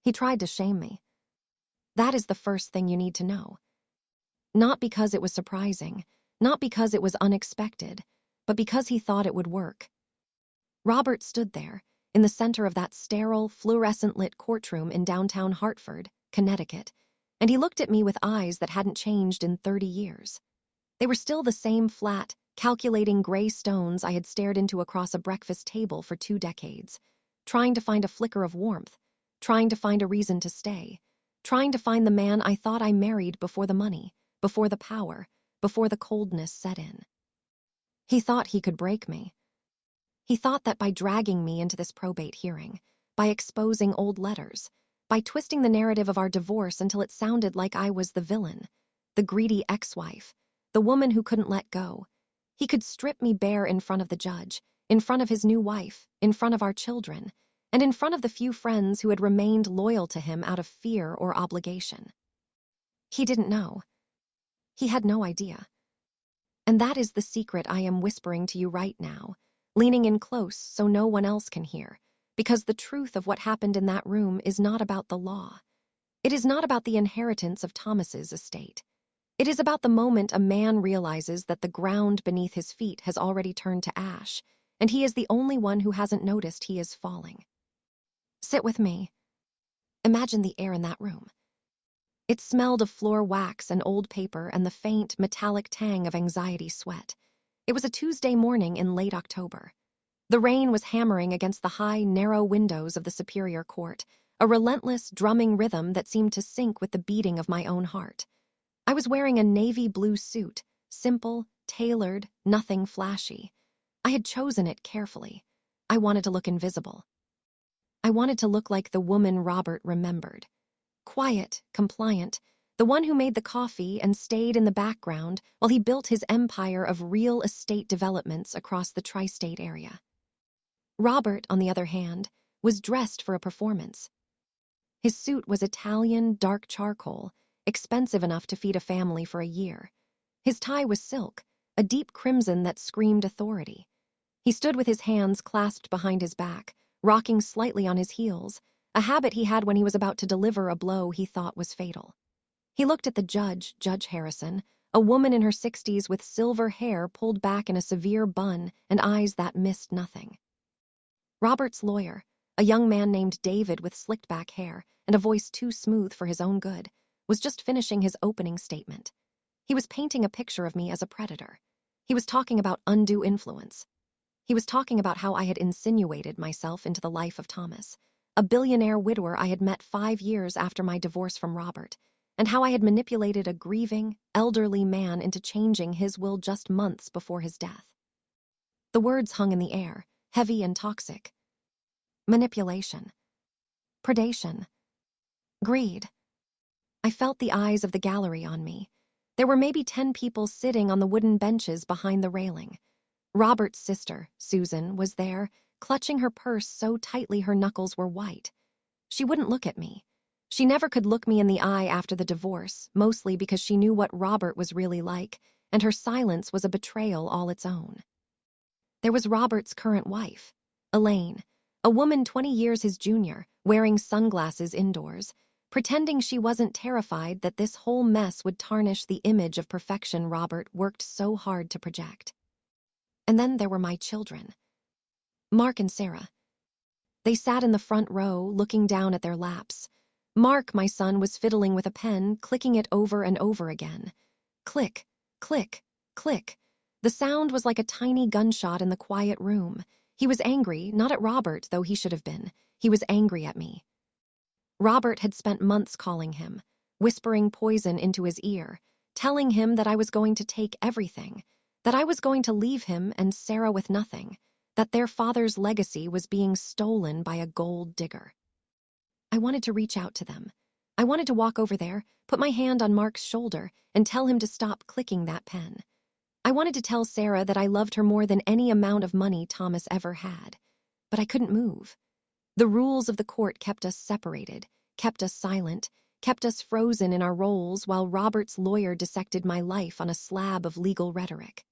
He tried to shame me. That is the first thing you need to know. Not because it was surprising, not because it was unexpected, but because he thought it would work. Robert stood there, in the center of that sterile, fluorescent-lit courtroom in downtown Hartford, Connecticut, and he looked at me with eyes that hadn't changed in 30 years. They were still the same flat, calculating gray stones I had stared into across a breakfast table for 2 decades, trying to find a flicker of warmth, trying to find a reason to stay, trying to find the man I thought I married before the money, before the power, before the coldness set in. He thought he could break me. He thought that by dragging me into this probate hearing, by exposing old letters, by twisting the narrative of our divorce until it sounded like I was the villain, the greedy ex-wife, the woman who couldn't let go, he could strip me bare in front of the judge, in front of his new wife, in front of our children, and in front of the few friends who had remained loyal to him out of fear or obligation. He didn't know. He had no idea. And that is the secret I am whispering to you right now, leaning in close so no one else can hear, because the truth of what happened in that room is not about the law. It is not about the inheritance of Thomas's estate. It is about the moment a man realizes that the ground beneath his feet has already turned to ash, and he is the only one who hasn't noticed he is falling. Sit with me. Imagine the air in that room. It smelled of floor wax and old paper and the faint, metallic tang of anxiety sweat. It was a Tuesday morning in late October. The rain was hammering against the high, narrow windows of the Superior Court, a relentless, drumming rhythm that seemed to sync with the beating of my own heart. I was wearing a navy blue suit, simple, tailored, nothing flashy. I had chosen it carefully. I wanted to look invisible. I wanted to look like the woman Robert remembered. Quiet, compliant, the one who made the coffee and stayed in the background while he built his empire of real estate developments across the tri-state area. Robert, on the other hand, was dressed for a performance. His suit was Italian dark charcoal, expensive enough to feed a family for a year. His tie was silk, a deep crimson that screamed authority. He stood with his hands clasped behind his back, rocking slightly on his heels, a habit he had when he was about to deliver a blow he thought was fatal. He looked at the judge, Judge Harrison, a woman in her 60s with silver hair pulled back in a severe bun and eyes that missed nothing. Robert's lawyer, a young man named David with slicked back hair and a voice too smooth for his own good, was just finishing his opening statement. He was painting a picture of me as a predator. He was talking about undue influence. He was talking about how I had insinuated myself into the life of Thomas, a billionaire widower I had met 5 years after my divorce from Robert, and how I had manipulated a grieving, elderly man into changing his will just months before his death. The words hung in the air, heavy and toxic. Manipulation. Predation. Greed. I felt the eyes of the gallery on me. There were maybe 10 people sitting on the wooden benches behind the railing. Robert's sister, Susan, was there, clutching her purse so tightly her knuckles were white. She wouldn't look at me. She never could look me in the eye after the divorce, mostly because she knew what Robert was really like, and her silence was a betrayal all its own. There was Robert's current wife, Elaine, a woman 20 years his junior, wearing sunglasses indoors, pretending she wasn't terrified that this whole mess would tarnish the image of perfection Robert worked so hard to project. And then there were my children, Mark and Sarah. They sat in the front row, looking down at their laps. Mark, my son, was fiddling with a pen, clicking it over and over again. Click, click, click. The sound was like a tiny gunshot in the quiet room. He was angry, not at Robert, though he should have been. He was angry at me. Robert had spent months calling him, whispering poison into his ear, telling him that I was going to take everything, that I was going to leave him and Sarah with nothing, that their father's legacy was being stolen by a gold digger. I wanted to reach out to them. I wanted to walk over there, put my hand on Mark's shoulder, and tell him to stop clicking that pen. I wanted to tell Sarah that I loved her more than any amount of money Thomas ever had. But I couldn't move. The rules of the court kept us separated, kept us silent, kept us frozen in our roles while Robert's lawyer dissected my life on a slab of legal rhetoric.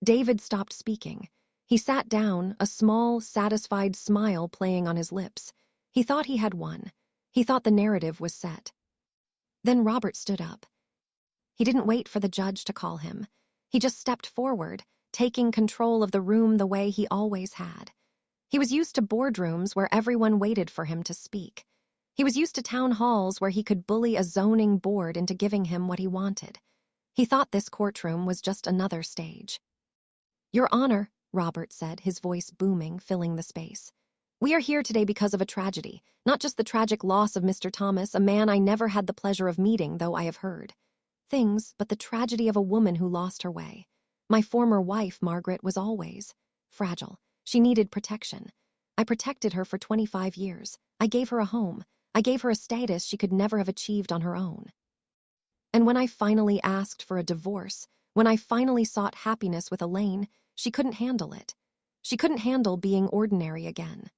David stopped speaking. He sat down, a small, satisfied smile playing on his lips. He thought he had won. He thought the narrative was set. Then Robert stood up. He didn't wait for the judge to call him. He just stepped forward, taking control of the room the way he always had. He was used to boardrooms where everyone waited for him to speak. He was used to town halls where he could bully a zoning board into giving him what he wanted. He thought this courtroom was just another stage. "Your Honor," Robert said, his voice booming, filling the space. "We are here today because of a tragedy, not just the tragic loss of Mr. Thomas, a man I never had the pleasure of meeting, though I have heard things, but the tragedy of a woman who lost her way. My former wife, Margaret, was always fragile. She needed protection. I protected her for 25 years. I gave her a home. I gave her a status she could never have achieved on her own. And when I finally asked for a divorce, when I finally sought happiness with Elaine, she couldn't handle it. She couldn't handle being ordinary again."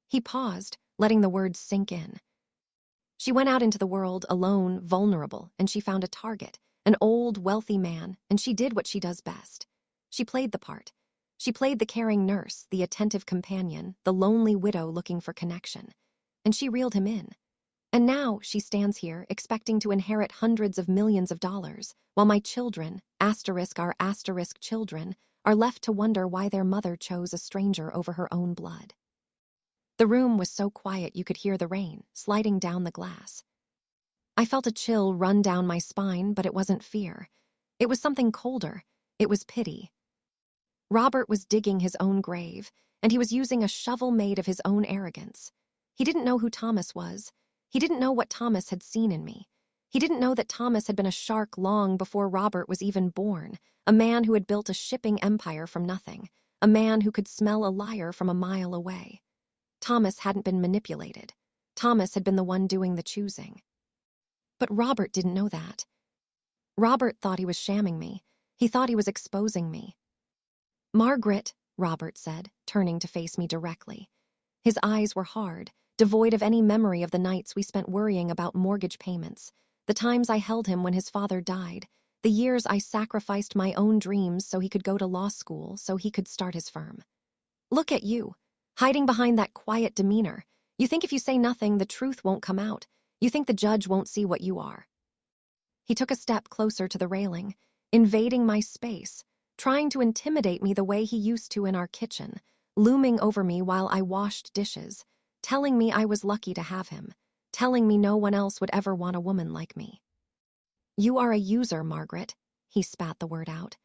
He paused, letting the words sink in. "She went out into the world alone, vulnerable, and she found a target, an old, wealthy man, and she did what she does best. She played the part. She played the caring nurse, the attentive companion, the lonely widow looking for connection. And she reeled him in. And now she stands here expecting to inherit hundreds of millions of dollars, while my children, our asterisk children, are left to wonder why their mother chose a stranger over her own blood." The room was so quiet you could hear the rain sliding down the glass. I felt a chill run down my spine, but it wasn't fear. It was something colder. It was pity. Robert was digging his own grave, and he was using a shovel made of his own arrogance. He didn't know who Thomas was. He didn't know what Thomas had seen in me. He didn't know that Thomas had been a shark long before Robert was even born, a man who had built a shipping empire from nothing, a man who could smell a liar from a mile away. Thomas hadn't been manipulated. Thomas had been the one doing the choosing. But Robert didn't know that. Robert thought he was shamming me. He thought he was exposing me. "Margaret," Robert said, turning to face me directly. His eyes were hard, devoid of any memory of the nights we spent worrying about mortgage payments, the times I held him when his father died, the years I sacrificed my own dreams so he could go to law school, so he could start his firm. "Look at you, hiding behind that quiet demeanor. You think if you say nothing, the truth won't come out. You think the judge won't see what you are." He took a step closer to the railing, invading my space, trying to intimidate me the way he used to in our kitchen, looming over me while I washed dishes, telling me I was lucky to have him, telling me no one else would ever want a woman like me. "You are a user, Margaret," he spat the word out.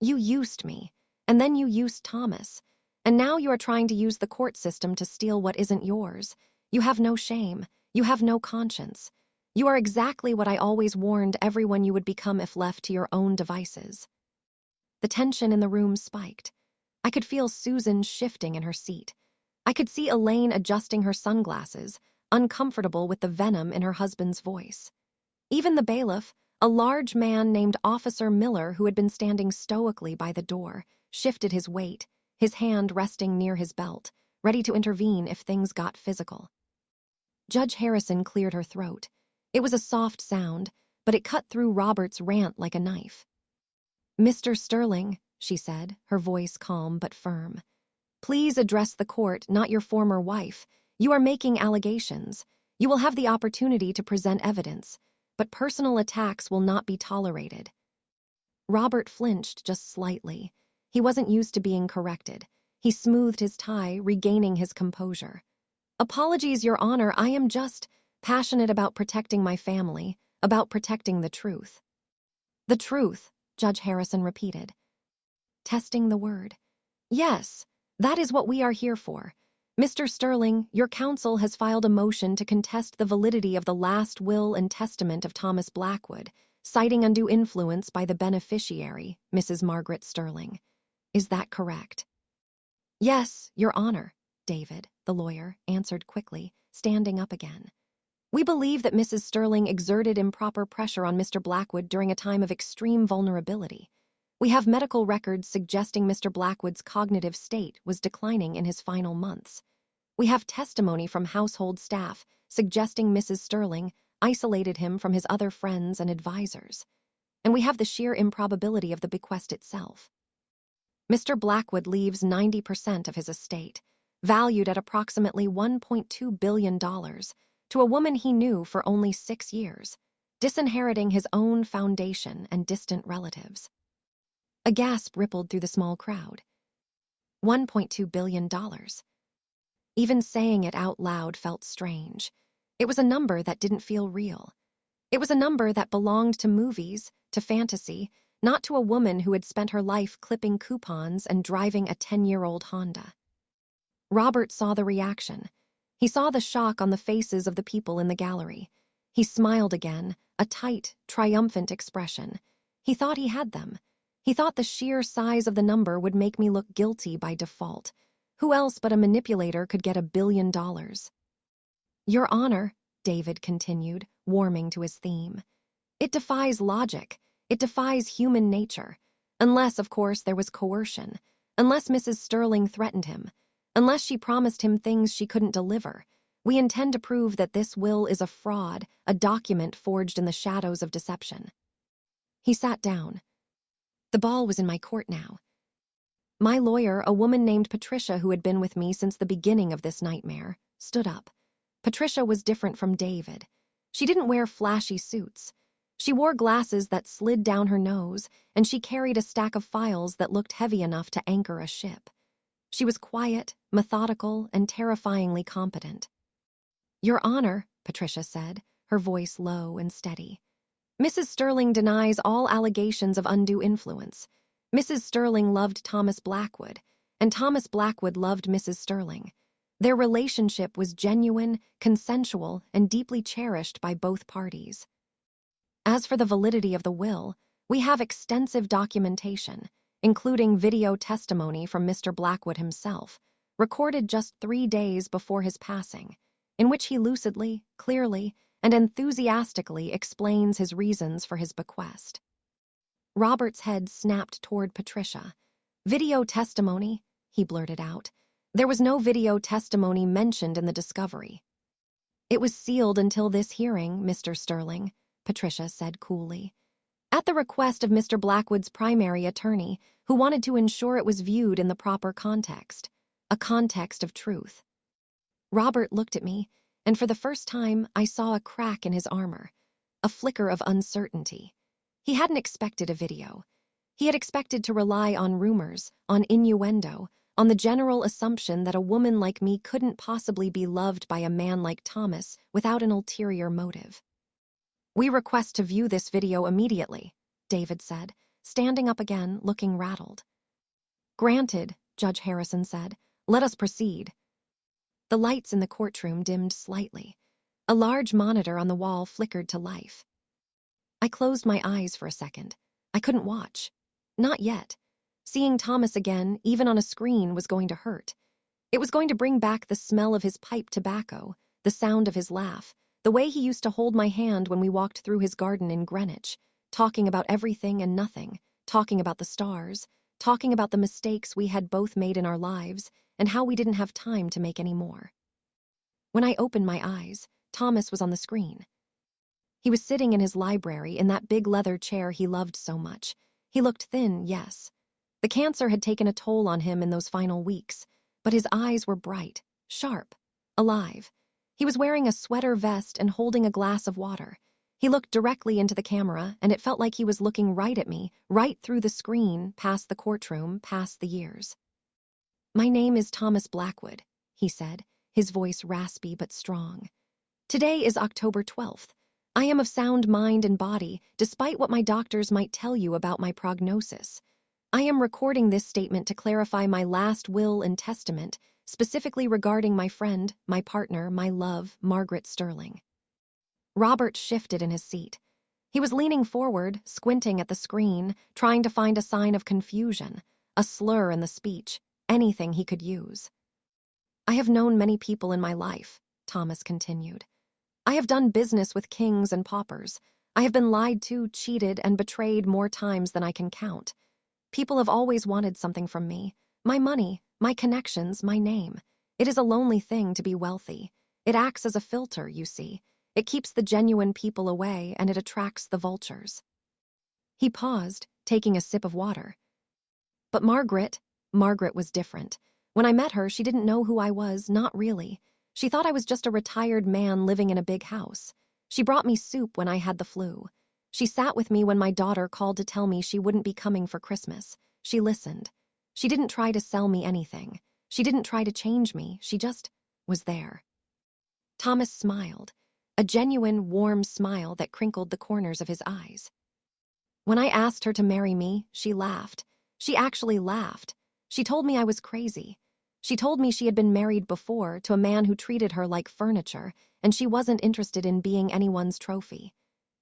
"You used me, and then you used Thomas, and now you are trying to use the court system to steal what isn't yours. You have no shame. You have no conscience. You are exactly what I always warned everyone you would become if left to your own devices." The tension in the room spiked. I could feel Susan shifting in her seat. I could see Elaine adjusting her sunglasses, uncomfortable with the venom in her husband's voice. Even the bailiff, a large man named Officer Miller who had been standing stoically by the door, shifted his weight, his hand resting near his belt, ready to intervene if things got physical. Judge Harrison cleared her throat. It was a soft sound, but it cut through Robert's rant like a knife. "Mr. Sterling," she said, her voice calm but firm, "please address the court, not your former wife. You are making allegations. You will have the opportunity to present evidence, but personal attacks will not be tolerated." Robert flinched just slightly. He wasn't used to being corrected. He smoothed his tie, regaining his composure. "Apologies, Your Honor, I am just passionate about protecting my family, about protecting the truth." "The truth," Judge Harrison repeated, testing the word. "Yes, that is what we are here for. Mr. Sterling, your counsel has filed a motion to contest the validity of the last will and testament of Thomas Blackwood, citing undue influence by the beneficiary, Mrs. Margaret Sterling. Is that correct?" "Yes, Your Honor," David, the lawyer, answered quickly, standing up again. "We believe that Mrs. Sterling exerted improper pressure on Mr. Blackwood during a time of extreme vulnerability. We have medical records suggesting Mr. Blackwood's cognitive state was declining in his final months. We have testimony from household staff suggesting Mrs. Sterling isolated him from his other friends and advisors. And we have the sheer improbability of the bequest itself. Mr. Blackwood leaves 90% of his estate, valued at approximately $1.2 billion, to a woman he knew for only 6 years, disinheriting his own foundation and distant relatives. A gasp rippled through the small crowd. $1.2 billion. Even saying it out loud felt strange. It was a number that didn't feel real. It was a number that belonged to movies, to fantasy, not to a woman who had spent her life clipping coupons and driving a 10-year-old Honda. Robert saw the reaction. He saw the shock on the faces of the people in the gallery. He smiled again, a tight, triumphant expression. He thought he had them. He thought the sheer size of the number would make me look guilty by default. Who else but a manipulator could get $1 billion? Your Honor, David continued, warming to his theme. It defies logic. It defies human nature. Unless, of course, there was coercion. Unless Mrs. Sterling threatened him. Unless she promised him things she couldn't deliver. We intend to prove that this will is a fraud, a document forged in the shadows of deception. He sat down. The ball was in my court now. My lawyer, a woman named Patricia who had been with me since the beginning of this nightmare, stood up. Patricia was different from David. She didn't wear flashy suits. She wore glasses that slid down her nose, and she carried a stack of files that looked heavy enough to anchor a ship. She was quiet, methodical, and terrifyingly competent. Your Honor, Patricia said, her voice low and steady. Mrs. Sterling denies all allegations of undue influence. Mrs. Sterling loved Thomas Blackwood, and Thomas Blackwood loved Mrs. Sterling. Their relationship was genuine, consensual, and deeply cherished by both parties. As for the validity of the will, we have extensive documentation, including video testimony from Mr. Blackwood himself, recorded just 3 days before his passing, in which he lucidly, clearly, and enthusiastically explains his reasons for his bequest. Robert's head snapped toward Patricia. Video testimony, he blurted out. There was no video testimony mentioned in the discovery. It was sealed until this hearing, Mr. Sterling, Patricia said coolly. At the request of Mr. Blackwood's primary attorney, who wanted to ensure it was viewed in the proper context, a context of truth. Robert looked at me, and for the first time I saw a crack in his armor, a flicker of uncertainty. He hadn't expected a video. He had expected to rely on rumors, on innuendo, on the general assumption that a woman like me couldn't possibly be loved by a man like Thomas without an ulterior motive. We request to view this video immediately, David said, standing up again, looking rattled. Granted, Judge Harrison said. Let us proceed. The lights in the courtroom dimmed slightly. A large monitor on the wall flickered to life. I closed my eyes for a second. I couldn't watch. Not yet. Seeing Thomas again, even on a screen, was going to hurt. It was going to bring back the smell of his pipe tobacco, the sound of his laugh, the way he used to hold my hand when we walked through his garden in Greenwich, talking about everything and nothing, talking about the stars, talking about the mistakes we had both made in our lives, and how we didn't have time to make any more. When I opened my eyes, Thomas was on the screen. He was sitting in his library in that big leather chair he loved so much. He looked thin, yes. The cancer had taken a toll on him in those final weeks, but his eyes were bright, sharp, alive. He was wearing a sweater vest and holding a glass of water. He looked directly into the camera, and it felt like he was looking right at me, right through the screen, past the courtroom, past the years. My name is Thomas Blackwood, he said, his voice raspy but strong. Today is October 12th. I am of sound mind and body, despite what my doctors might tell you about my prognosis. I am recording this statement to clarify my last will and testament, specifically regarding my friend, my partner, my love, Margaret Sterling. Robert shifted in his seat. He was leaning forward, squinting at the screen, trying to find a sign of confusion, a slur in the speech, anything he could use. I have known many people in my life, Thomas continued. I have done business with kings and paupers. I have been lied to, cheated, and betrayed more times than I can count. People have always wanted something from me. My money, my connections, my name. It is a lonely thing to be wealthy. It acts as a filter, you see. It keeps the genuine people away, and it attracts the vultures. He paused, taking a sip of water. But Margaret was different. When I met her, she didn't know who I was, not really. She thought I was just a retired man living in a big house. She brought me soup when I had the flu. She sat with me when my daughter called to tell me she wouldn't be coming for Christmas. She listened. She didn't try to sell me anything. She didn't try to change me. She just was there. Thomas smiled, a genuine, warm smile that crinkled the corners of his eyes. When I asked her to marry me, she laughed. She actually laughed. She told me I was crazy. She told me she had been married before to a man who treated her like furniture, and she wasn't interested in being anyone's trophy.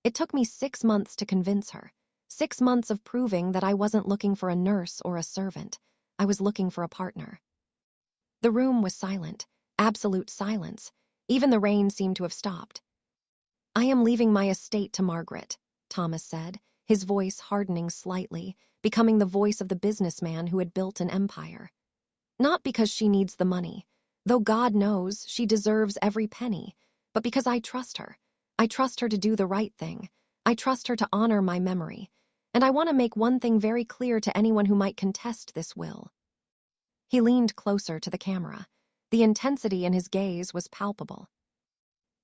It took me 6 months to convince her. 6 months of proving that I wasn't looking for a nurse or a servant. I was looking for a partner. The room was silent, absolute silence. Even the rain seemed to have stopped. "I am leaving my estate to Margaret," Thomas said, his voice hardening slightly, becoming the voice of the businessman who had built an empire. "Not because she needs the money, though God knows she deserves every penny, but because I trust her. I trust her to do the right thing. I trust her to honor my memory. And I want to make one thing very clear to anyone who might contest this will." He leaned closer to the camera. The intensity in his gaze was palpable.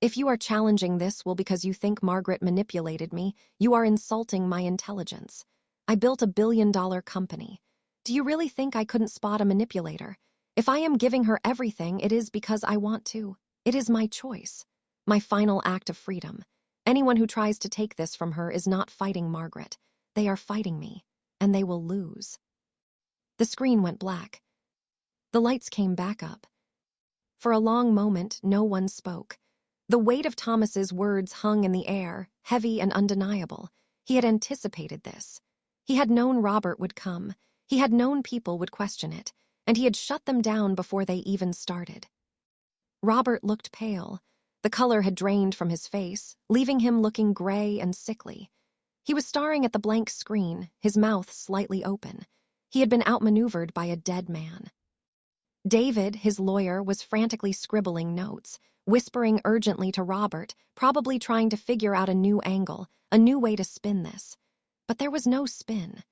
"If you are challenging this will because you think Margaret manipulated me, you are insulting my intelligence. I built a billion-dollar company. Do you really think I couldn't spot a manipulator? If I am giving her everything, it is because I want to. It is my choice. My final act of freedom. Anyone who tries to take this from her is not fighting Margaret. They are fighting me, and they will lose." The screen went black. The lights came back up. For a long moment, no one spoke. The weight of Thomas's words hung in the air, heavy and undeniable. He had anticipated this. He had known Robert would come. He had known people would question it, and he had shut them down before they even started. Robert looked pale. The color had drained from his face, leaving him looking gray and sickly. He was staring at the blank screen, his mouth slightly open. He had been outmaneuvered by a dead man. David, his lawyer, was frantically scribbling notes, whispering urgently to Robert, probably trying to figure out a new angle, a new way to spin this. But there was no spin.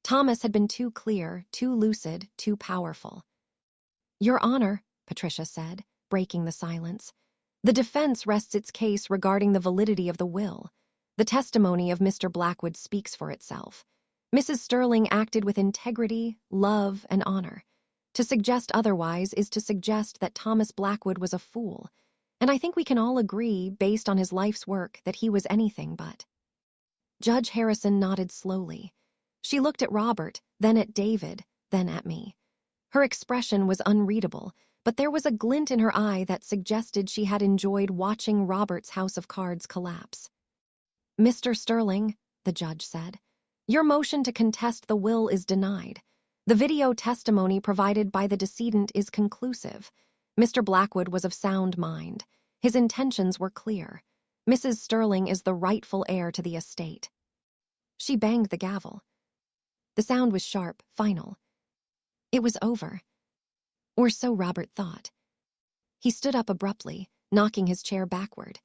Thomas had been too clear, too lucid, too powerful. "Your Honor," Patricia said, breaking the silence, "the defense rests its case regarding the validity of the will. The testimony of Mr. Blackwood speaks for itself. Mrs. Sterling acted with integrity, love, and honor. To suggest otherwise is to suggest that Thomas Blackwood was a fool, and I think we can all agree, based on his life's work, that he was anything but." Judge Harrison nodded slowly. She looked at Robert, then at David, then at me. Her expression was unreadable, but there was a glint in her eye that suggested she had enjoyed watching Robert's house of cards collapse. "Mr. Sterling," the judge said, "your motion to contest the will is denied. The video testimony provided by the decedent is conclusive. Mr. Blackwood was of sound mind. His intentions were clear. Mrs. Sterling is the rightful heir to the estate." She banged the gavel. The sound was sharp, final. It was over. Or so Robert thought. He stood up abruptly, knocking his chair backward.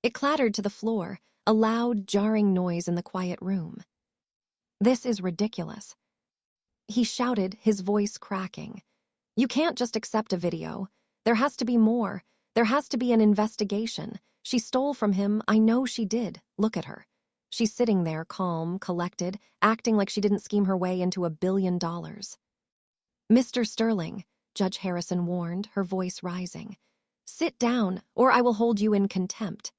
It clattered to the floor, a loud, jarring noise in the quiet room. "This is ridiculous," he shouted, his voice cracking. "You can't just accept a video. There has to be more. There has to be an investigation. She stole from him. I know she did. Look at her. She's sitting there, calm, collected, acting like she didn't scheme her way into $1 billion. "Mr. Sterling," Judge Harrison warned, her voice rising. "Sit down, or I will hold you in contempt."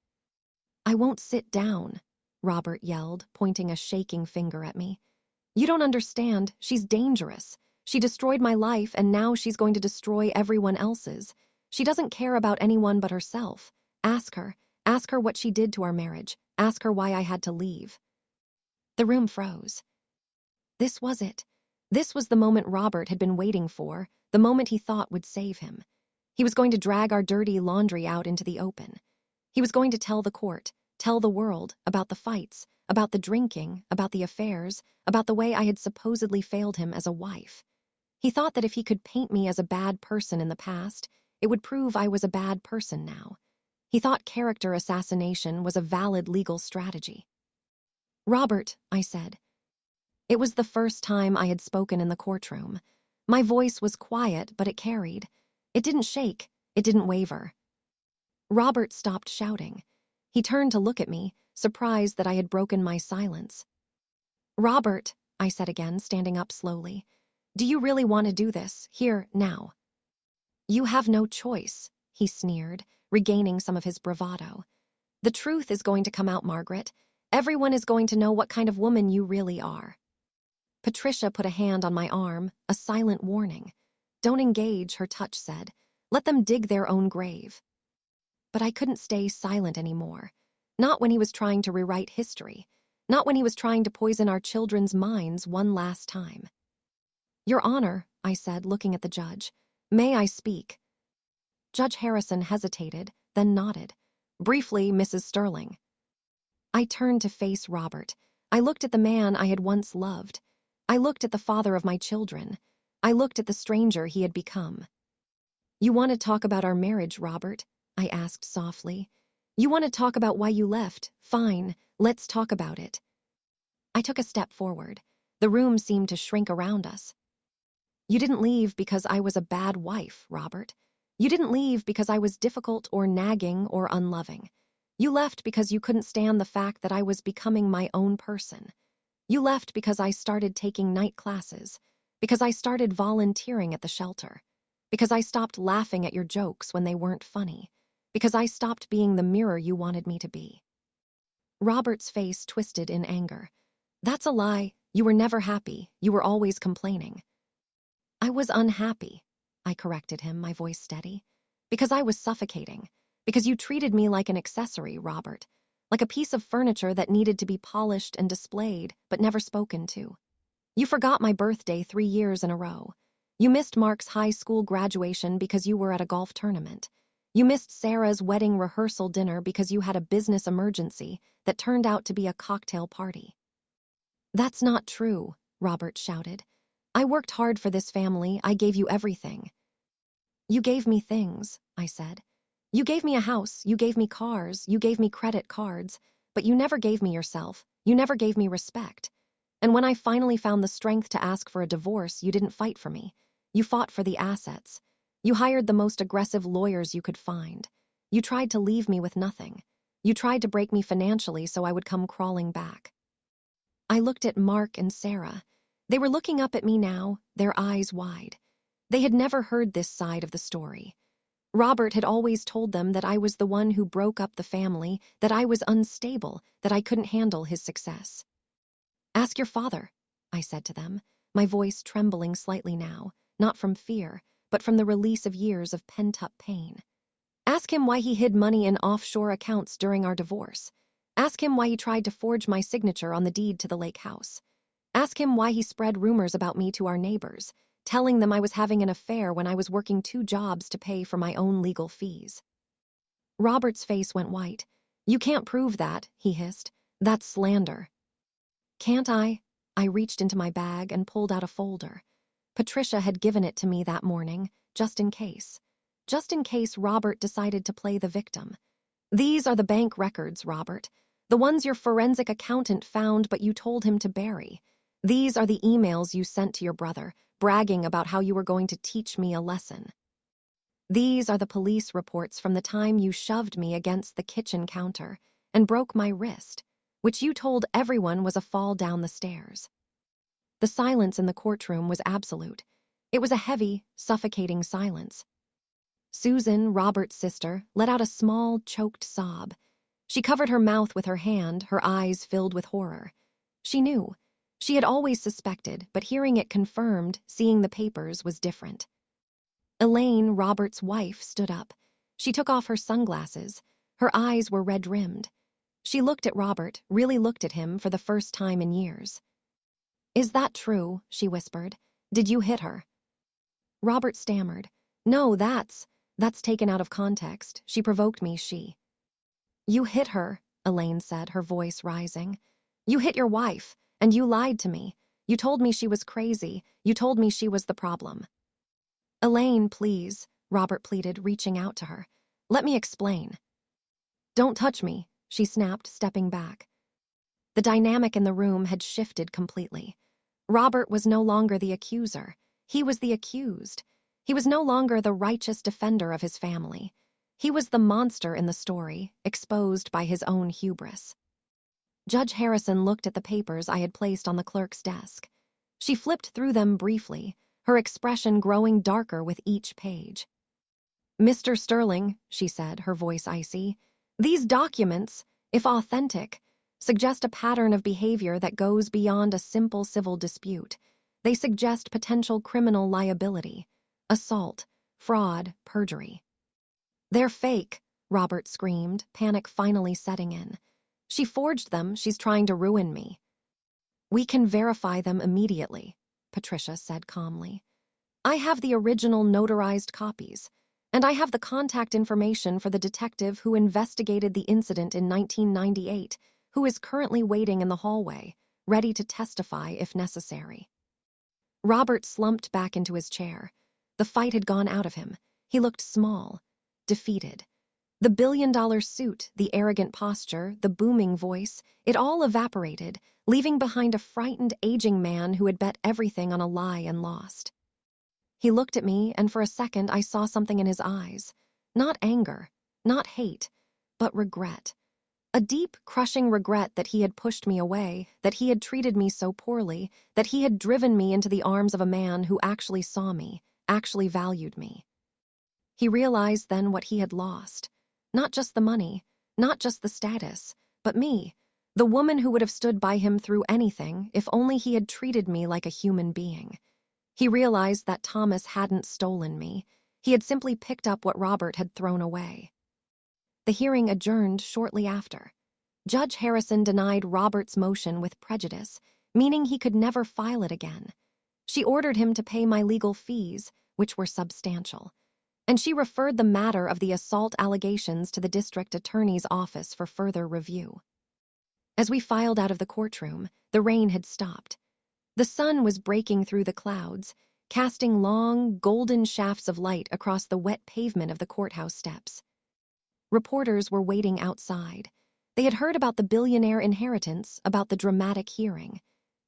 "I won't sit down," Robert yelled, pointing a shaking finger at me. "You don't understand. She's dangerous. She destroyed my life, and now she's going to destroy everyone else's. She doesn't care about anyone but herself. Ask her. Ask her what she did to our marriage. Ask her why I had to leave." The room froze. This was it. This was the moment Robert had been waiting for, the moment he thought would save him. He was going to drag our dirty laundry out into the open. He was going to tell the court, tell the world, about the fights, about the drinking, about the affairs, about the way I had supposedly failed him as a wife. He thought that if he could paint me as a bad person in the past, it would prove I was a bad person now. He thought character assassination was a valid legal strategy. "Robert," I said. It was the first time I had spoken in the courtroom. My voice was quiet, but it carried. It didn't shake. It didn't waver. Robert stopped shouting. He turned to look at me, surprised that I had broken my silence. "Robert," I said again, standing up slowly, "do you really want to do this, here, now?" "You have no choice," he sneered, regaining some of his bravado. "The truth is going to come out, Margaret. Everyone is going to know what kind of woman you really are." Patricia put a hand on my arm, a silent warning. "Don't engage," her touch said. "Let them dig their own grave." But I couldn't stay silent anymore. Not when he was trying to rewrite history. Not when he was trying to poison our children's minds one last time. "Your Honor," I said, looking at the judge, "may I speak?" Judge Harrison hesitated, then nodded. "Briefly, Mrs. Sterling." I turned to face Robert. I looked at the man I had once loved. I looked at the father of my children. I looked at the stranger he had become. "You want to talk about our marriage, Robert?" I asked softly. "You want to talk about why you left? Fine, let's talk about it." I took a step forward. The room seemed to shrink around us. "You didn't leave because I was a bad wife, Robert. You didn't leave because I was difficult or nagging or unloving. You left because you couldn't stand the fact that I was becoming my own person. You left because I started taking night classes, because I started volunteering at the shelter, because I stopped laughing at your jokes when they weren't funny, because I stopped being the mirror you wanted me to be." Robert's face twisted in anger. "That's a lie. You were never happy. You were always complaining." "I was unhappy," I corrected him, my voice steady. "Because I was suffocating. Because you treated me like an accessory, Robert. Like a piece of furniture that needed to be polished and displayed, but never spoken to. You forgot my birthday 3 years in a row. You missed Mark's high school graduation because you were at a golf tournament. You missed Sarah's wedding rehearsal dinner because you had a business emergency that turned out to be a cocktail party." "That's not true," Robert shouted. "I worked hard for this family. I gave you everything." "You gave me things," I said. "You gave me a house, you gave me cars, you gave me credit cards, but you never gave me yourself. You never gave me respect. And when I finally found the strength to ask for a divorce, you didn't fight for me. You fought for the assets. You hired the most aggressive lawyers you could find. You tried to leave me with nothing. You tried to break me financially so I would come crawling back." I looked at Mark and Sarah. They were looking up at me now, their eyes wide. They had never heard this side of the story. Robert had always told them that I was the one who broke up the family, that I was unstable, that I couldn't handle his success. "Ask your father," I said to them, my voice trembling slightly now, not from fear, but from the release of years of pent-up pain. "Ask him why he hid money in offshore accounts during our divorce. Ask him why he tried to forge my signature on the deed to the lake house. Ask him why he spread rumors about me to our neighbors, telling them I was having an affair when I was working 2 jobs to pay for my own legal fees." Robert's face went white. "You can't prove that," he hissed. "That's slander." "Can't I?" I reached into my bag and pulled out a folder. Patricia had given it to me that morning, just in case. Just in case Robert decided to play the victim. "These are the bank records, Robert. The ones your forensic accountant found but you told him to bury. These are the emails you sent to your brother, bragging about how you were going to teach me a lesson. These are the police reports from the time you shoved me against the kitchen counter and broke my wrist, which you told everyone was a fall down the stairs." The silence in the courtroom was absolute. It was a heavy, suffocating silence. Susan, Robert's sister, let out a small, choked sob. She covered her mouth with her hand, her eyes filled with horror. She knew. She had always suspected, but hearing it confirmed, seeing the papers, was different. Elaine, Robert's wife, stood up. She took off her sunglasses. Her eyes were red-rimmed. She looked at Robert, really looked at him for the first time in years. "Is that true?" she whispered. "Did you hit her?" Robert stammered. "No, that's taken out of context. She provoked me, she." "You hit her," Elaine said, her voice rising. "You hit your wife, and you lied to me. You told me she was crazy. You told me she was the problem." "Elaine, please," Robert pleaded, reaching out to her. "Let me explain." "Don't touch me," she snapped, stepping back. The dynamic in the room had shifted completely. Robert was no longer the accuser. He was the accused. He was no longer the righteous defender of his family. He was the monster in the story, exposed by his own hubris. Judge Harrison looked at the papers I had placed on the clerk's desk. She flipped through them briefly, her expression growing darker with each page. "Mr. Sterling," she said, her voice icy, "these documents, if authentic, suggest a pattern of behavior that goes beyond a simple civil dispute. They suggest potential criminal liability, assault, fraud, perjury." "They're fake," Robert screamed, panic finally setting in. "She forged them, she's trying to ruin me." "We can verify them immediately," Patricia said calmly. "I have the original notarized copies, and I have the contact information for the detective who investigated the incident in 1998, who is currently waiting in the hallway, ready to testify if necessary." Robert slumped back into his chair. The fight had gone out of him. He looked small, defeated. The billion-dollar suit, the arrogant posture, the booming voice, it all evaporated, leaving behind a frightened, aging man who had bet everything on a lie and lost. He looked at me, and for a second I saw something in his eyes. Not anger, not hate, but regret. A deep, crushing regret that he had pushed me away, that he had treated me so poorly, that he had driven me into the arms of a man who actually saw me, actually valued me. He realized then what he had lost. Not just the money, not just the status, but me, the woman who would have stood by him through anything if only he had treated me like a human being. He realized that Thomas hadn't stolen me. He had simply picked up what Robert had thrown away. The hearing adjourned shortly after. Judge Harrison denied Robert's motion with prejudice, meaning he could never file it again. She ordered him to pay my legal fees, which were substantial, and she referred the matter of the assault allegations to the district attorney's office for further review. As we filed out of the courtroom, the rain had stopped. The sun was breaking through the clouds, casting long, golden shafts of light across the wet pavement of the courthouse steps. Reporters were waiting outside. They had heard about the billionaire inheritance, about the dramatic hearing.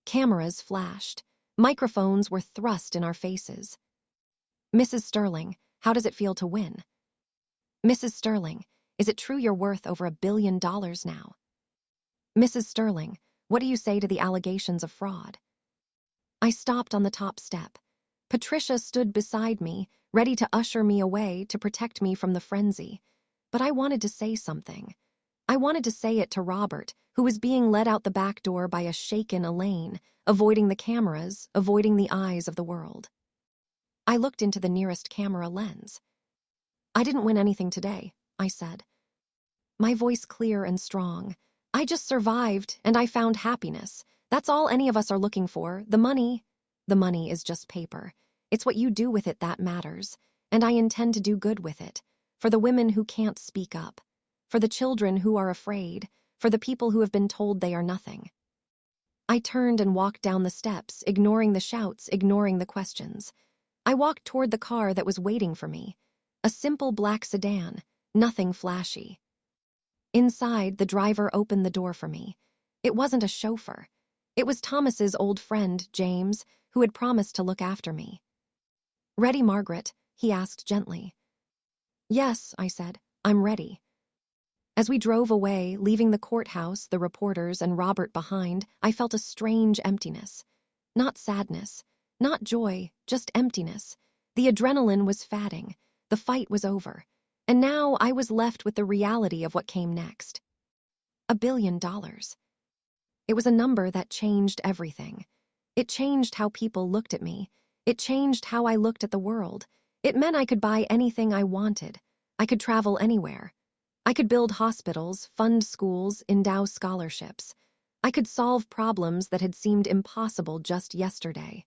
Cameras flashed. Microphones were thrust in our faces. "Mrs. Sterling, how does it feel to win?" "Mrs. Sterling, is it true you're worth over $1 billion now?" "Mrs. Sterling, what do you say to the allegations of fraud?" I stopped on the top step. Patricia stood beside me, ready to usher me away to protect me from the frenzy. But I wanted to say something. I wanted to say it to Robert, who was being led out the back door by a shaken Elaine, avoiding the cameras, avoiding the eyes of the world. I looked into the nearest camera lens. "I didn't win anything today," I said. My voice clear and strong. "I just survived, and I found happiness. That's all any of us are looking for. The money is just paper. It's what you do with it that matters, and I intend to do good with it. For the women who can't speak up. For the children who are afraid. For the people who have been told they are nothing." I turned and walked down the steps, ignoring the shouts, ignoring the questions. I walked toward the car that was waiting for me. A simple black sedan, nothing flashy. Inside, the driver opened the door for me. It wasn't a chauffeur. It was Thomas's old friend, James, who had promised to look after me. "Ready, Margaret?" he asked gently. "Yes," I said. "I'm ready." As we drove away, leaving the courthouse, the reporters, and Robert behind, I felt a strange emptiness. Not sadness, not joy, just emptiness. The adrenaline was fading. The fight was over. And now I was left with the reality of what came next. $1 billion. It was a number that changed everything. It changed how people looked at me. It changed how I looked at the world. It meant I could buy anything I wanted. I could travel anywhere. I could build hospitals, fund schools, endow scholarships. I could solve problems that had seemed impossible just yesterday.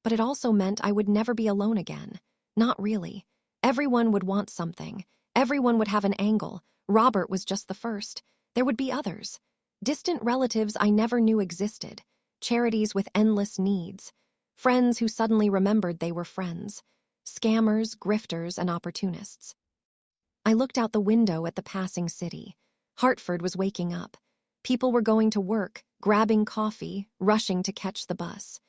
But it also meant I would never be alone again. Not really. Everyone would want something. Everyone would have an angle. Robert was just the first. There would be others. Distant relatives I never knew existed. Charities with endless needs. Friends who suddenly remembered they were friends. Scammers, grifters, and opportunists. I looked out the window at the passing city. Hartford was waking up. People were going to work, grabbing coffee, rushing to catch the bus.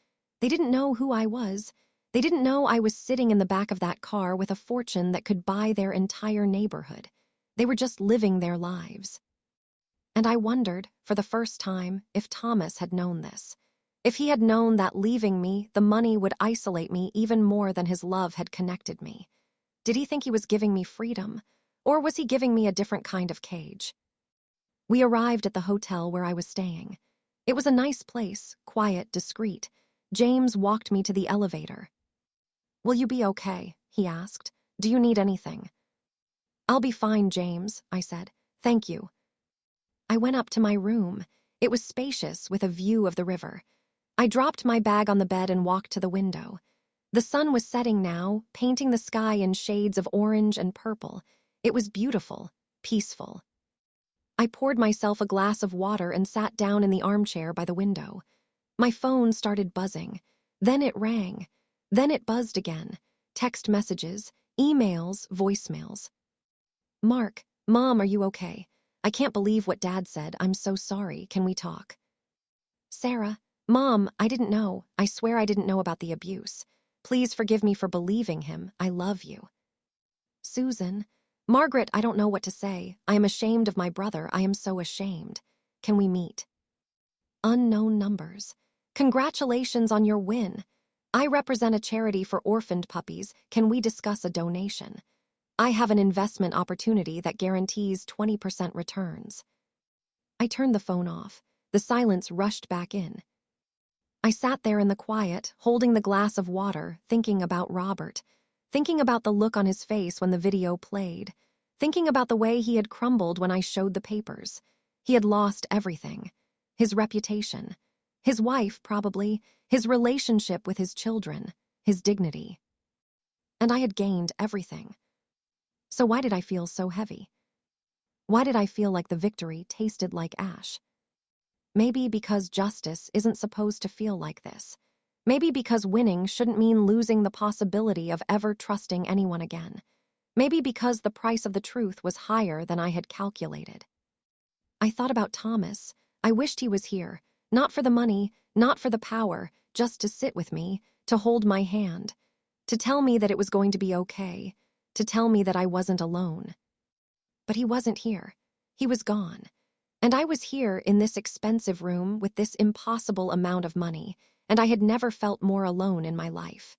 They didn't know who I was. They didn't know I was sitting in the back of that car with a fortune that could buy their entire neighborhood. They were just living their lives. And I wondered, for the first time, if Thomas had known this. If he had known that leaving me, the money would isolate me even more than his love had connected me. Did he think he was giving me freedom? Or was he giving me a different kind of cage? We arrived at the hotel where I was staying. It was a nice place, quiet, discreet. James walked me to the elevator. "Will you be okay?" he asked. "Do you need anything?" "I'll be fine, James," I said. "Thank you." I went up to my room. It was spacious with a view of the river. I dropped my bag on the bed and walked to the window. The sun was setting now, painting the sky in shades of orange and purple. It was beautiful, peaceful. I poured myself a glass of water and sat down in the armchair by the window. My phone started buzzing. Then it rang. Then it buzzed again. Text messages, emails, voicemails. "Mark, Mom, are you okay? I can't believe what Dad said. I'm so sorry. Can we talk?" "Sarah, Mom, I didn't know. I swear I didn't know about the abuse. Please forgive me for believing him. I love you." "Susan, Margaret, I don't know what to say. I am ashamed of my brother. I am so ashamed. Can we meet?" Unknown numbers. "Congratulations on your win. I represent a charity for orphaned puppies. Can we discuss a donation? I have an investment opportunity that guarantees 20% returns." I turned the phone off. The silence rushed back in. I sat there in the quiet, holding the glass of water, thinking about Robert, thinking about the look on his face when the video played, thinking about the way he had crumbled when I showed the papers. He had lost everything. His reputation. His wife, probably. His relationship with his children. His dignity. And I had gained everything. So why did I feel so heavy? Why did I feel like the victory tasted like ash? Maybe because justice isn't supposed to feel like this. Maybe because winning shouldn't mean losing the possibility of ever trusting anyone again. Maybe because the price of the truth was higher than I had calculated. I thought about Thomas. I wished he was here, not for the money, not for the power, just to sit with me, to hold my hand, to tell me that it was going to be okay, to tell me that I wasn't alone. But he wasn't here. He was gone. And I was here in this expensive room with this impossible amount of money, and I had never felt more alone in my life.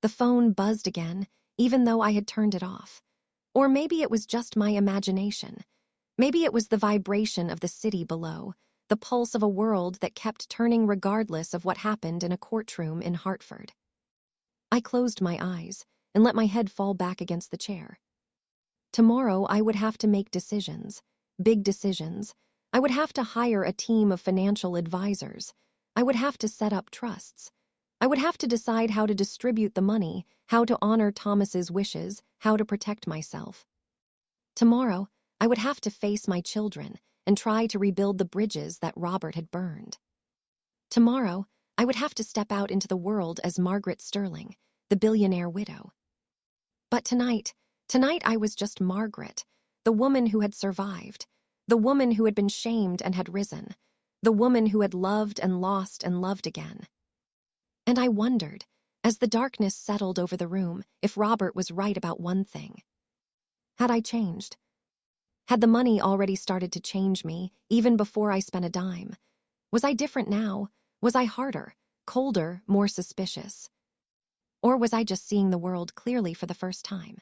The phone buzzed again, even though I had turned it off. Or maybe it was just my imagination. Maybe it was the vibration of the city below, the pulse of a world that kept turning regardless of what happened in a courtroom in Hartford. I closed my eyes and let my head fall back against the chair. Tomorrow I would have to make decisions. Big decisions. I would have to hire a team of financial advisors. I would have to set up trusts. I would have to decide how to distribute the money, how to honor Thomas's wishes, how to protect myself. Tomorrow, I would have to face my children and try to rebuild the bridges that Robert had burned. Tomorrow, I would have to step out into the world as Margaret Sterling, the billionaire widow. But tonight I was just Margaret, the woman who had survived, the woman who had been shamed and had risen, the woman who had loved and lost and loved again. And I wondered, as the darkness settled over the room, if Robert was right about one thing. Had I changed? Had the money already started to change me, even before I spent a dime? Was I different now? Was I harder, colder, more suspicious? Or was I just seeing the world clearly for the first time?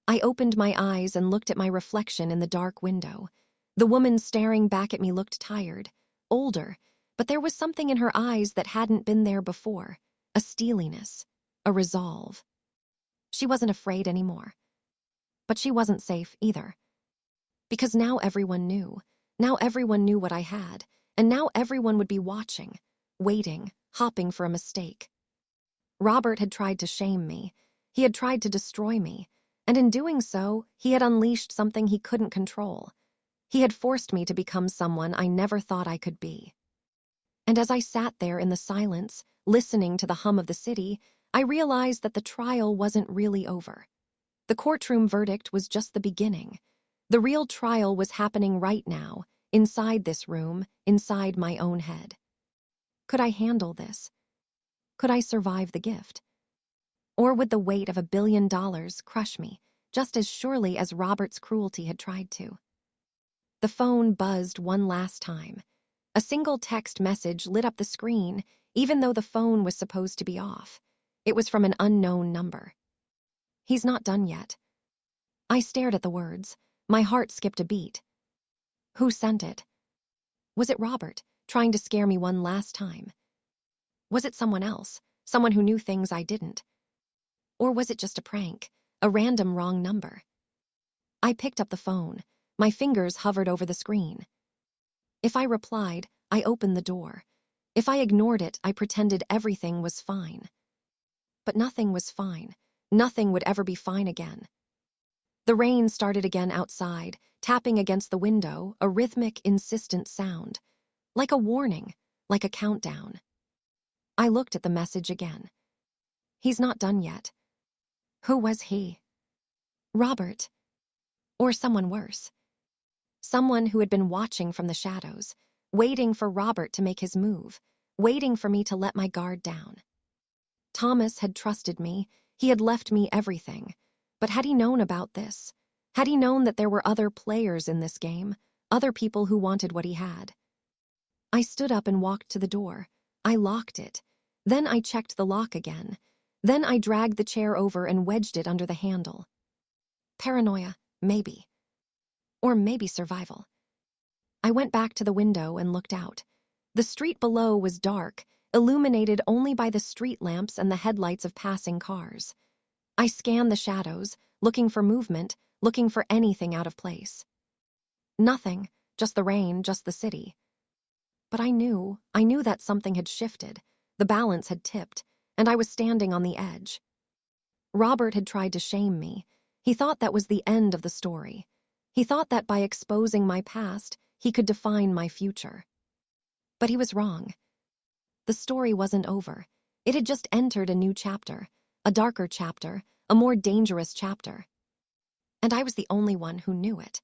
I opened my eyes and looked at my reflection in the dark window. The woman staring back at me looked tired, older, but there was something in her eyes that hadn't been there before, a steeliness, a resolve. She wasn't afraid anymore. But she wasn't safe either. Because now everyone knew. Now everyone knew what I had, and now everyone would be watching, waiting, hopping for a mistake. Robert had tried to shame me. He had tried to destroy me. And in doing so, he had unleashed something he couldn't control. He had forced me to become someone I never thought I could be. And as I sat there in the silence, listening to the hum of the city, I realized that the trial wasn't really over. The courtroom verdict was just the beginning. The real trial was happening right now, inside this room, inside my own head. Could I handle this? Could I survive the gift? Or would the weight of $1 billion crush me, just as surely as Robert's cruelty had tried to? The phone buzzed one last time. A single text message lit up the screen, even though the phone was supposed to be off. It was from an unknown number. He's not done yet. I stared at the words. My heart skipped a beat. Who sent it? Was it Robert, trying to scare me one last time? Was it someone else, someone who knew things I didn't? Or was it just a prank, a random wrong number? I picked up the phone. My fingers hovered over the screen. If I replied, I opened the door. If I ignored it, I pretended everything was fine. But nothing was fine. Nothing would ever be fine again. The rain started again outside, tapping against the window, a rhythmic, insistent sound. Like a warning, like a countdown. I looked at the message again. He's not done yet. Who was he? Robert. Or someone worse. Someone who had been watching from the shadows, waiting for Robert to make his move, waiting for me to let my guard down. Thomas had trusted me. He had left me everything. But had he known about this? Had he known that there were other players in this game, other people who wanted what he had? I stood up and walked to the door. I locked it. Then I checked the lock again. Then I dragged the chair over and wedged it under the handle. Paranoia, maybe. Or maybe survival. I went back to the window and looked out. The street below was dark, illuminated only by the street lamps and the headlights of passing cars. I scanned the shadows, looking for movement, looking for anything out of place. Nothing, just the rain, just the city. But I knew that something had shifted, the balance had tipped, and I was standing on the edge. Robert had tried to shame me. He thought that was the end of the story. He thought that by exposing my past, he could define my future. But he was wrong. The story wasn't over. It had just entered a new chapter, a darker chapter, a more dangerous chapter. And I was the only one who knew it.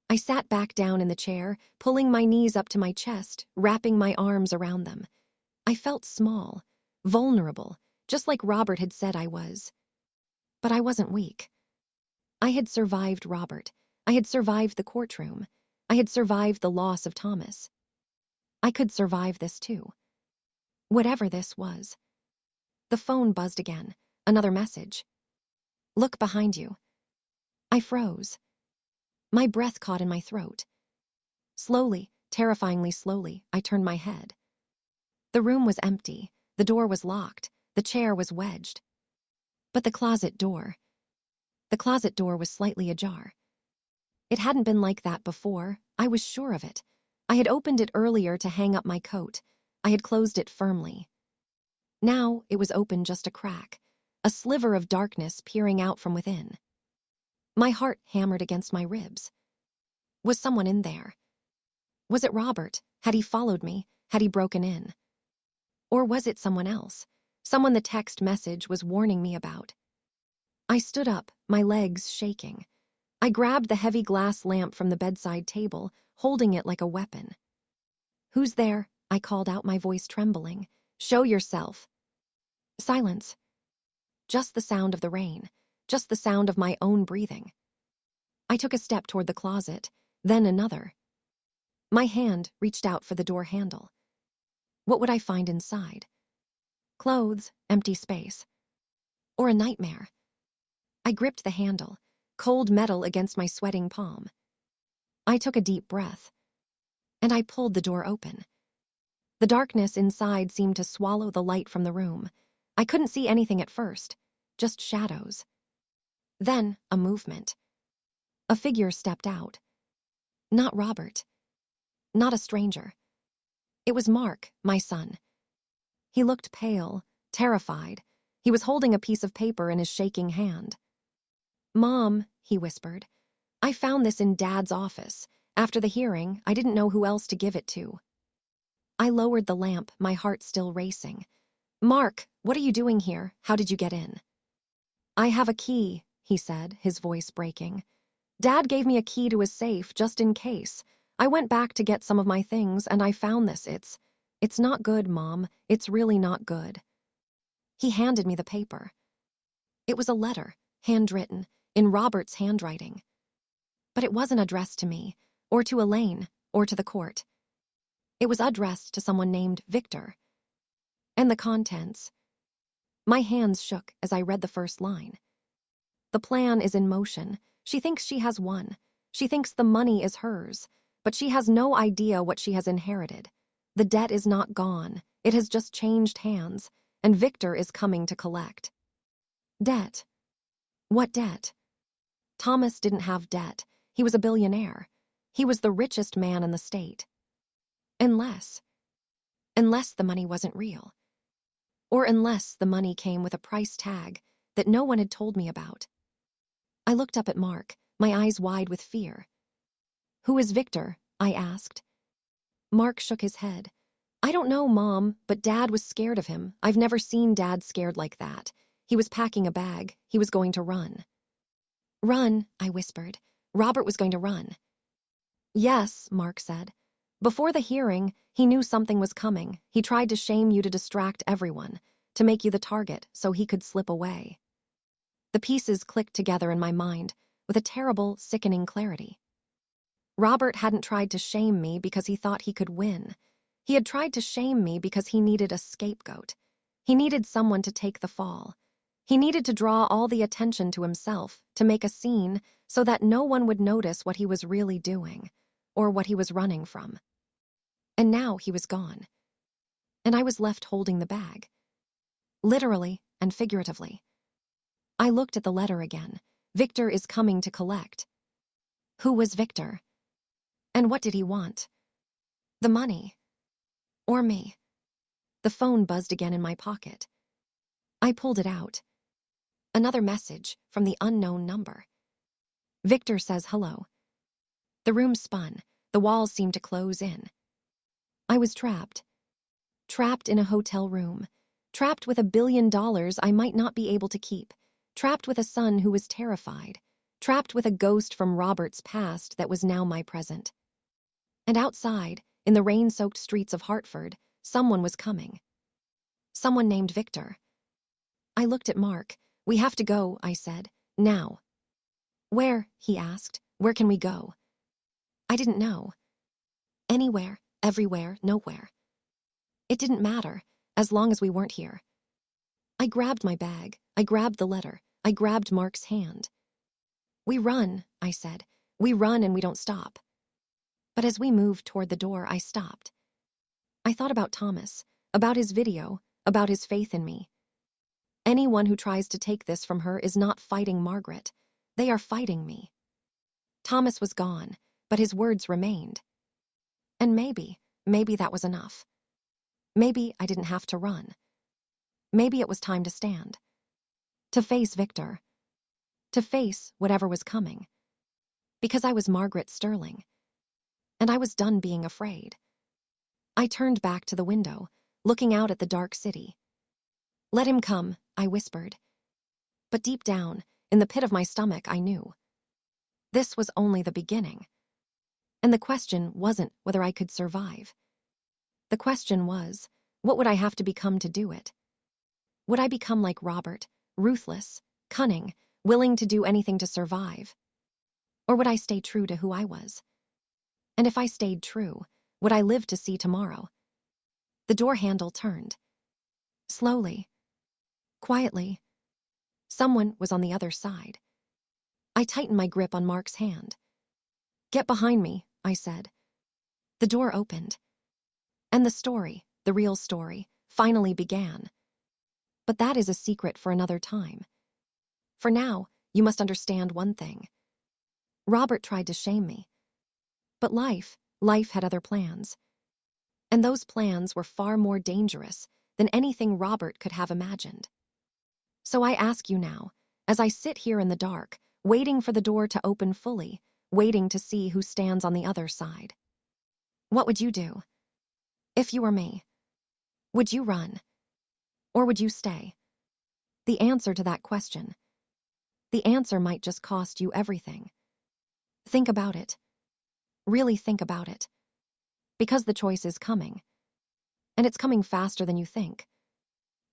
I sat back down in the chair, pulling my knees up to my chest, wrapping my arms around them. I felt small, vulnerable, just like Robert had said I was. But I wasn't weak. I had survived Robert. I had survived the courtroom. I had survived the loss of Thomas. I could survive this too. Whatever this was. The phone buzzed again. Another message. Look behind you. I froze. My breath caught in my throat. Slowly, terrifyingly slowly, I turned my head. The room was empty. The door was locked. The chair was wedged. But the closet door was slightly ajar. It hadn't been like that before. I was sure of it. I had opened it earlier to hang up my coat. I had closed it firmly. Now it was open just a crack, a sliver of darkness peering out from within. My heart hammered against my ribs. Was someone in there? Was it Robert? Had he followed me? Had he broken in? Or was it someone else? Someone the text message was warning me about? I stood up, my legs shaking. I grabbed the heavy glass lamp from the bedside table, holding it like a weapon. Who's there? I called out, my voice trembling. Show yourself. Silence. Just the sound of the rain. Just the sound of my own breathing. I took a step toward the closet, then another. My hand reached out for the door handle. What would I find inside? Clothes, empty space. Or a nightmare. I gripped the handle, cold metal against my sweating palm. I took a deep breath, and I pulled the door open. The darkness inside seemed to swallow the light from the room. I couldn't see anything at first, just shadows. Then a movement. A figure stepped out. Not Robert. Not a stranger. It was Mark, my son. He looked pale, terrified. He was holding a piece of paper in his shaking hand. Mom, he whispered, I found this in Dad's office. After the hearing, I didn't know who else to give it to. I lowered the lamp, my heart still racing. Mark, what are you doing here? How did you get in? I have a key, he said, his voice breaking. Dad gave me a key to his safe, just in case. I went back to get some of my things, and I found this. It's not good, Mom. It's really not good. He handed me the paper. It was a letter, handwritten, in Robert's handwriting. But it wasn't addressed to me, or to Elaine, or to the court. It was addressed to someone named Victor. And the contents. My hands shook as I read the first line. The plan is in motion. She thinks she has won. She thinks the money is hers, but she has no idea what she has inherited. The debt is not gone. It has just changed hands, and Victor is coming to collect. Debt. What debt? Thomas didn't have debt. He was a billionaire. He was the richest man in the state. Unless the money wasn't real. Or unless the money came with a price tag that no one had told me about. I looked up at Mark, my eyes wide with fear. "Who is Victor?" I asked. Mark shook his head. "I don't know, Mom, but Dad was scared of him. I've never seen Dad scared like that. He was packing a bag. He was going to run." "Run," I whispered. "Robert was going to run." "Yes," Mark said. "Before the hearing, he knew something was coming. He tried to shame you to distract everyone, to make you the target so he could slip away." The pieces clicked together in my mind with a terrible, sickening clarity. Robert hadn't tried to shame me because he thought he could win. He had tried to shame me because he needed a scapegoat. He needed someone to take the fall. He needed to draw all the attention to himself, to make a scene so that no one would notice what he was really doing, or what he was running from. And now he was gone. And I was left holding the bag. Literally and figuratively. I looked at the letter again. Victor is coming to collect. Who was Victor? And what did he want? The money. Or me? The phone buzzed again in my pocket. I pulled it out. Another message from the unknown number. Victor says hello. The room spun. The walls seemed to close in. I was trapped. Trapped in a hotel room. Trapped with $1 billion I might not be able to keep. Trapped with a son who was terrified. Trapped with a ghost from Robert's past that was now my present. And outside, in the rain-soaked streets of Hartford, someone was coming. Someone named Victor. I looked at Mark. "We have to go," I said. "Now." "Where?" he asked. "Where can we go?" I didn't know. Anywhere, everywhere, nowhere. It didn't matter, as long as we weren't here. I grabbed my bag. I grabbed the letter. I grabbed Mark's hand. "We run," I said. "We run and we don't stop." But as we moved toward the door, I stopped. I thought about Thomas, about his video, about his faith in me. Anyone who tries to take this from her is not fighting Margaret. They are fighting me. Thomas was gone, but his words remained. And maybe that was enough. Maybe I didn't have to run. Maybe it was time to stand. To face Victor. To face whatever was coming. Because I was Margaret Sterling. And I was done being afraid. I turned back to the window, looking out at the dark city. "Let him come," I whispered. But deep down, in the pit of my stomach, I knew. This was only the beginning. And the question wasn't whether I could survive. The question was, what would I have to become to do it? Would I become like Robert, ruthless, cunning, willing to do anything to survive? Or would I stay true to who I was? And if I stayed true, would I live to see tomorrow? The door handle turned. Slowly. Quietly. Someone was on the other side. I tightened my grip on Mark's hand. "Get behind me," I said. The door opened. And the story, the real story, finally began. But that is a secret for another time. For now, you must understand one thing. Robert tried to shame me. But life had other plans. And those plans were far more dangerous than anything Robert could have imagined. So I ask you now, as I sit here in the dark, waiting for the door to open fully, waiting to see who stands on the other side. What would you do? If you were me, would you run? Or would you stay? The answer to that question. The answer might just cost you everything. Think about it. Really think about it. Because the choice is coming. And it's coming faster than you think.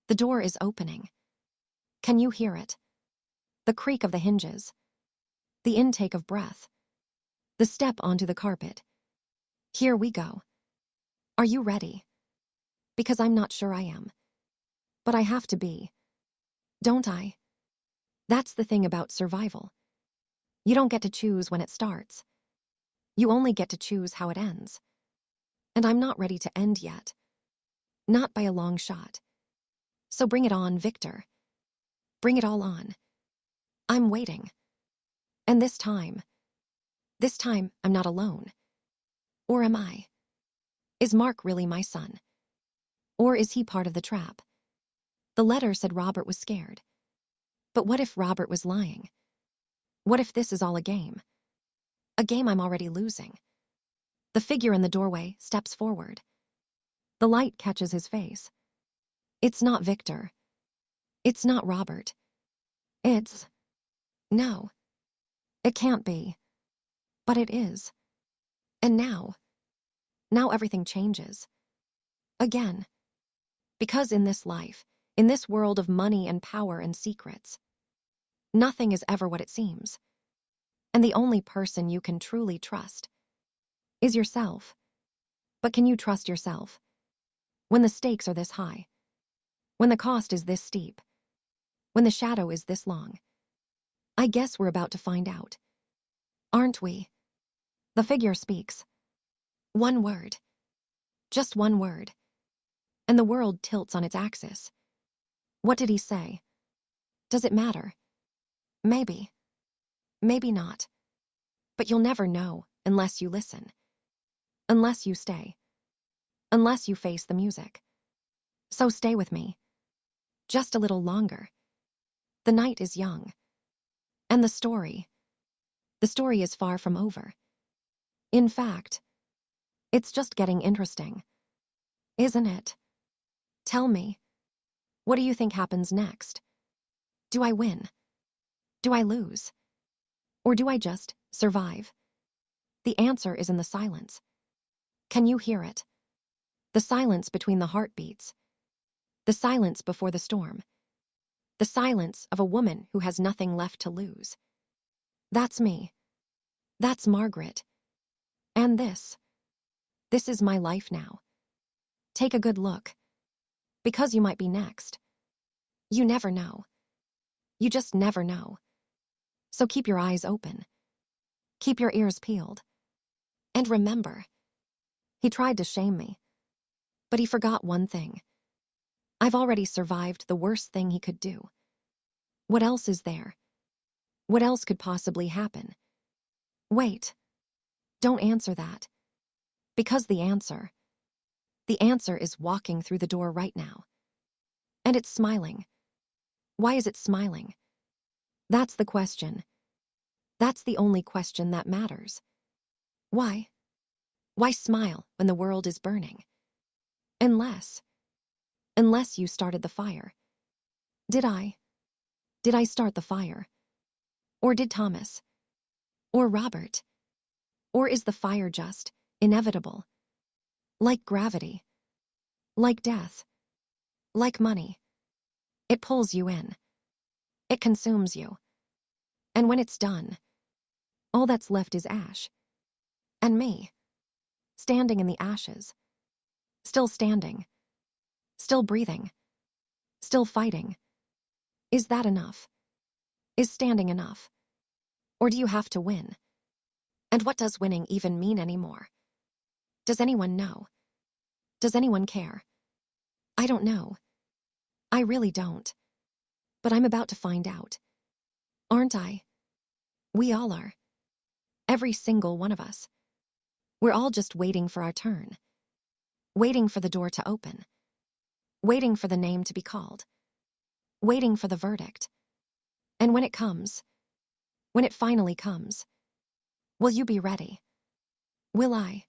The door is opening. Can you hear it? The creak of the hinges. The intake of breath. The step onto the carpet. Here we go. Are you ready? Because I'm not sure I am. But I have to be. Don't I? That's the thing about survival. You don't get to choose when it starts. You only get to choose how it ends. And I'm not ready to end yet. Not by a long shot. So bring it on, Victor. Bring it all on. I'm waiting. And this time I'm not alone. Or am I? Is Mark really my son? Or is he part of the trap? The letter said Robert was scared. But what if Robert was lying? What if this is all a game? A game I'm already losing. The figure in the doorway steps forward. The light catches his face. It's not Victor. It's not Robert. No. It can't be. But it is. And now everything changes. Again. Because in this life, in this world of money and power and secrets, nothing is ever what it seems. And the only person you can truly trust is yourself. But can you trust yourself when the stakes are this high? When the cost is this steep? When the shadow is this long? I guess we're about to find out. Aren't we? The figure speaks. One word. Just one word. And the world tilts on its axis. What did he say? Does it matter? Maybe. Maybe not. But you'll never know unless you listen. Unless you stay. Unless you face the music. So stay with me. Just a little longer. The night is young. And the story is far from over. In fact, it's just getting interesting. Isn't it? Tell me, what do you think happens next? Do I win? Do I lose? Or do I just survive? The answer is in the silence. Can you hear it? The silence between the heartbeats. The silence before the storm. The silence of a woman who has nothing left to lose. That's me. That's Margaret. And this is my life now. Take a good look. Because you might be next. You never know. You just never know. So keep your eyes open. Keep your ears peeled. And remember, he tried to shame me. But he forgot one thing. I've already survived the worst thing he could do. What else is there? What else could possibly happen? Wait. Don't answer that. Because the answer is walking through the door right now. And it's smiling. Why is it smiling? That's the question. That's the only question that matters. Why? Why smile when the world is burning? Unless you started the fire. Did I? Did I start the fire? Or did Thomas? Or Robert? Or is the fire just inevitable? Like gravity? Like death? Like money? It pulls you in. It consumes you. And when it's done, all that's left is ash. And me. Standing in the ashes. Still standing. Still breathing. Still fighting. Is that enough? Is standing enough? Or do you have to win? And what does winning even mean anymore? Does anyone know? Does anyone care? I don't know. I really don't. But I'm about to find out. Aren't I? We all are. Every single one of us. We're all just waiting for our turn. Waiting for the door to open. Waiting for the name to be called. Waiting for the verdict. And when it comes, when it finally comes, will you be ready? Will I?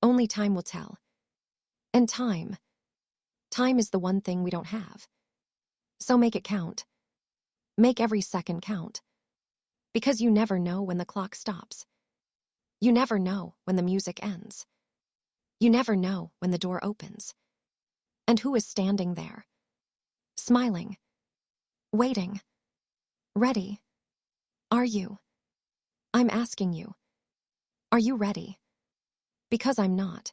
Only time will tell. And time is the one thing we don't have. So make it count. Make every second count. Because you never know when the clock stops. You never know when the music ends. You never know when the door opens. And who is standing there? Smiling. Waiting. Ready? Are you? I'm asking you. Are you ready? Because I'm not.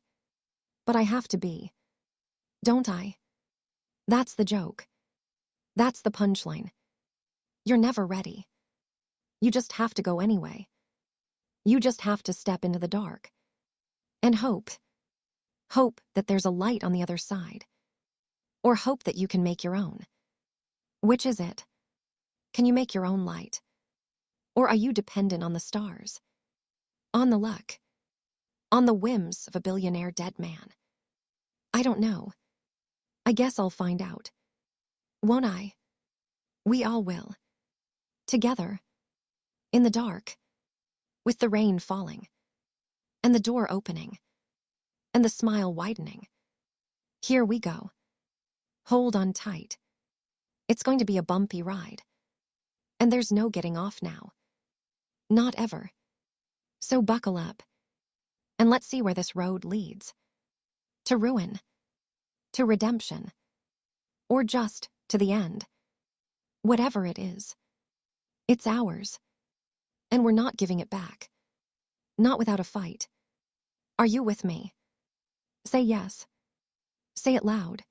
But I have to be. Don't I? That's the joke. That's the punchline. You're never ready. You just have to go anyway. You just have to step into the dark. And hope. Hope that there's a light on the other side. Or hope that you can make your own. Which is it? Can you make your own light? Or are you dependent on the stars? On the luck? On the whims of a billionaire dead man? I don't know. I guess I'll find out. Won't I? We all will. Together. In the dark. With the rain falling. And the door opening. And the smile widening. Here we go. Hold on tight. It's going to be a bumpy ride. And there's no getting off now. Not ever. So buckle up. And let's see where this road leads. To ruin. To redemption. Or just to the end. Whatever it is. It's ours. And we're not giving it back. Not without a fight. Are you with me? Say yes. Say it loud.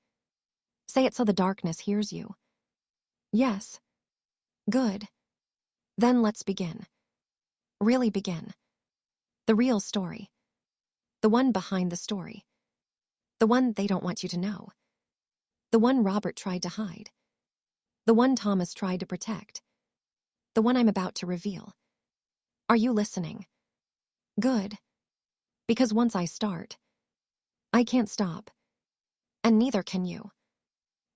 Say it so the darkness hears you. Yes. Good. Then let's begin. Really begin. The real story. The one behind the story. The one they don't want you to know. The one Robert tried to hide. The one Thomas tried to protect. The one I'm about to reveal. Are you listening? Good. Because once I start, I can't stop. And neither can you.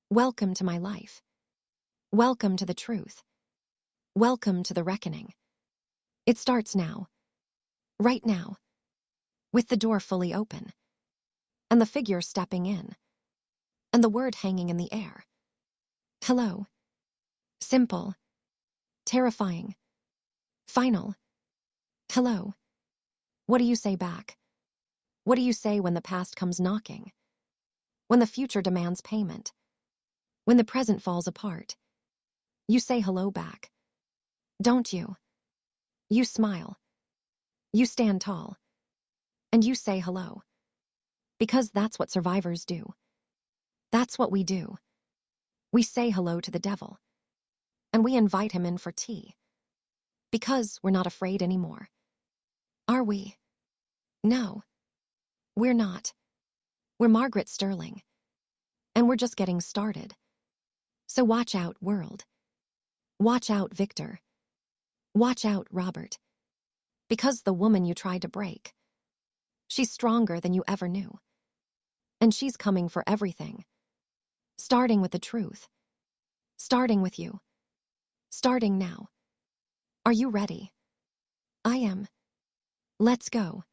Welcome to my life. Welcome to the truth. Welcome to the reckoning. It starts now. Right now. With the door fully open. And the figure stepping in. And the word hanging in the air. Hello. Simple. Terrifying. Final. Hello. What do you say back? What do you say when the past comes knocking? When the future demands payment? When the present falls apart? You say hello back. Don't you? You smile. You stand tall. And you say hello. Because that's what survivors do. That's what we do. We say hello to the devil. And we invite him in for tea. Because we're not afraid anymore. Are we? No. We're not. We're Margaret Sterling. And we're just getting started. So watch out, world. Watch out, Victor. Watch out, Robert. Because the woman you tried to break, she's stronger than you ever knew. And she's coming for everything. Starting with the truth. Starting with you. Starting now. Are you ready? I am. Let's go.